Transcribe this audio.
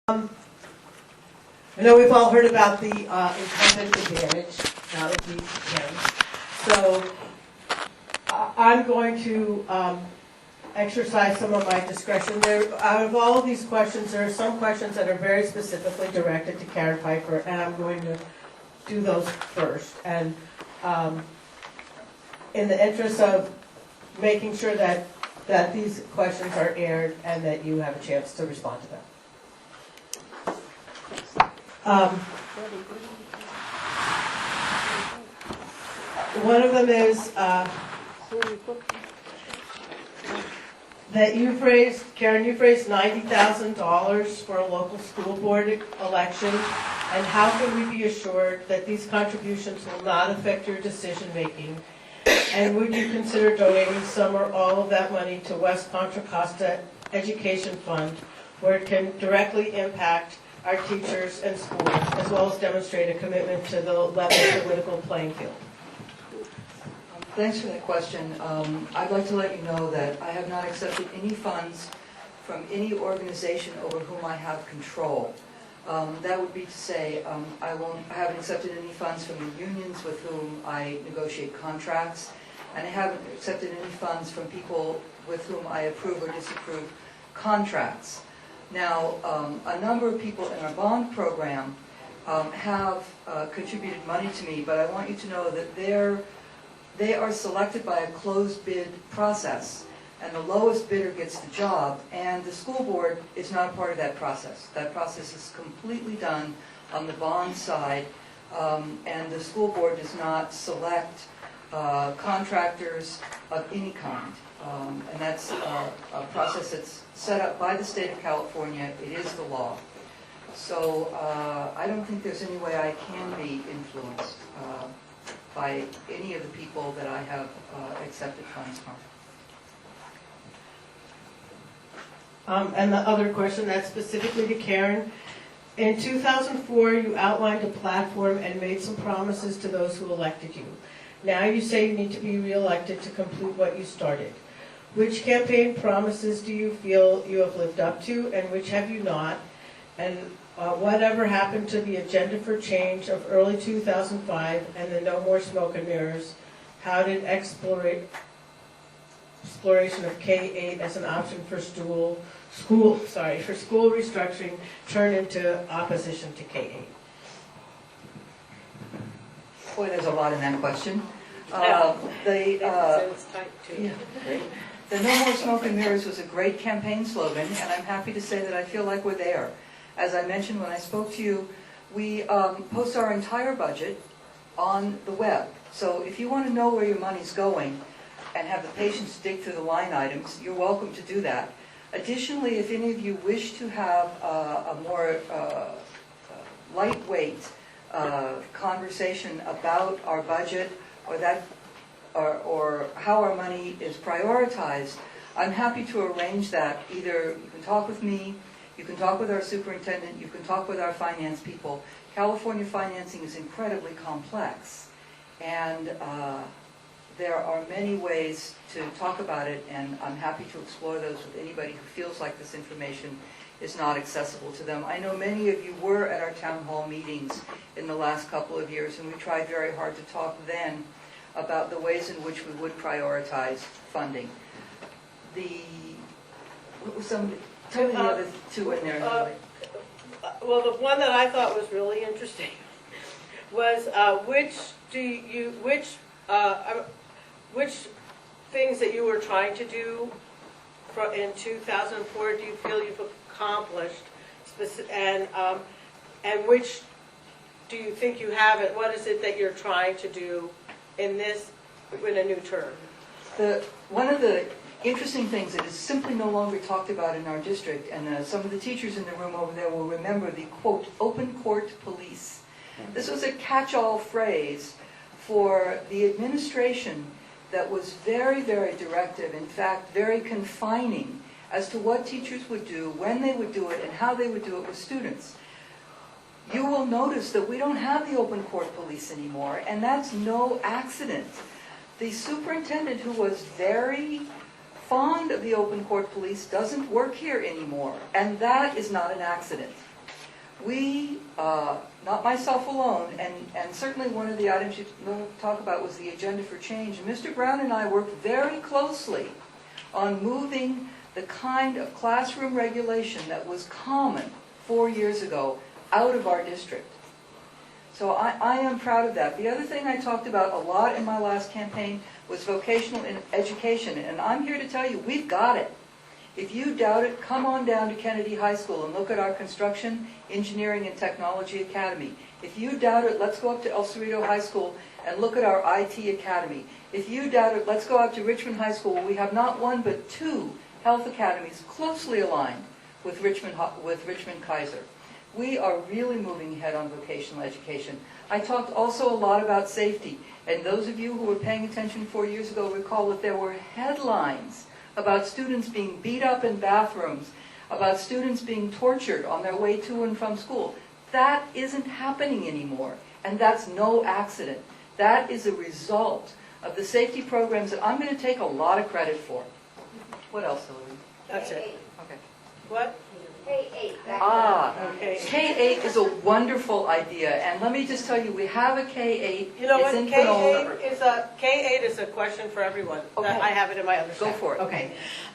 I know we've all heard about the incumbent advantage now that we can. So I'm going to exercise some of my discretion. Out of all of these questions, there are some questions that are very specifically directed to Karen Pfeifer, and I'm going to do those first. And in the interest of making sure that these questions are aired and that you have a chance to respond to them. One of them is that Karen, you've raised $90,000 for a local school board election, and how can we be assured that these contributions will not affect your decision making? And would you consider donating some or all of that money to West Contra Costa Education Fund, where it can directly impact our teachers and schools, as well as demonstrate a commitment to the level political playing field? Thanks for that question. I'd like to let you know that I have not accepted any funds from any organization over whom I have control. That would be to say, I haven't accepted any funds from the unions with whom I negotiate contracts, and I haven't accepted any funds from people with whom I approve or disapprove contracts. Now, a number of people in our bond program have contributed money to me, but I want you to know that they are selected by a closed bid process, and the lowest bidder gets the job, and the school board is not a part of that process. That process is completely done on the bond side, and the school board does not select contractors of any kind. And that's a process that's set up by the state of California. It is the law. So I don't think there's any way I can be influenced by any of the people that I have accepted funds from. And the other question, that's specifically to Karen. In 2004, you outlined a platform and made some promises to those who elected you. Now you say you need to be reelected to complete what you started. Which campaign promises do you feel you have lived up to, and which have you not? And whatever happened to the agenda for change of early 2005 and the No More Smoke and Mirrors? How did exploration of K-8 as an option for school restructuring turn into opposition to K-8? Boy, there's a lot in that question. The No More Smoke and Mirrors was a great campaign slogan, and I'm happy to say that I feel like we're there. As I mentioned when I spoke to you, we post our entire budget on the web. So if you want to know where your money's going and have the patience to dig through the line items, you're welcome to do that. Additionally, if any of you wish to have a more lightweight conversation about our budget or how our money is prioritized, I'm happy to arrange that. Either you can talk with me, you can talk with our superintendent, you can talk with our finance people. California financing is incredibly complex, and there are many ways to talk about it, and I'm happy to explore those with anybody who feels like this information is not accessible to them. I know many of you were at our town hall meetings in the last couple of years, and we tried very hard to talk then about the ways in which we would prioritize funding. Tell me the other two in there. Well, the one that I thought was really interesting was which things that you were trying to do in 2004 do you feel you've accomplished, and which do you think you haven't? What is it that you're trying to do in a new term? One of the interesting things that is simply no longer talked about in our district, and some of the teachers in the room over there will remember the, quote, open court police. This was a catch-all phrase for the administration that was very, very directive, in fact, very confining as to what teachers would do, when they would do it, and how they would do it with students. You will notice that we don't have the open court police anymore, and that's no accident. The superintendent, who was very fond of the open court police, doesn't work here anymore, and that is not an accident. We, not myself alone, and certainly one of the items you talk about was the agenda for change. Mr. Brown and I worked very closely on moving the kind of classroom regulation that was common 4 years ago out of our district. So I am proud of that. The other thing I talked about a lot in my last campaign was vocational education, and I'm here to tell you, we've got it. If you doubt it, come on down to Kennedy High School and look at our Construction, Engineering, and Technology Academy. If you doubt it, let's go up to El Cerrito High School and look at our IT Academy. If you doubt it, let's go up to Richmond High School, where we have not one but 2 health academies closely aligned with Richmond Kaiser. We are really moving ahead on vocational education. I talked also a lot about safety, and those of you who were paying attention 4 years ago recall that there were headlines about students being beat up in bathrooms, about students being tortured on their way to and from school. That isn't happening anymore, and that's no accident. That is a result of the safety programs that I'm going to take a lot of credit for. What else, Hillary? That's it. Okay. What? K-8. Okay. K-8 is a wonderful idea, and let me just tell you, we have a K-8. You know It's what, in Panola. K8 is a question for everyone. Okay. I have it in my other Go stack. for it. Okay.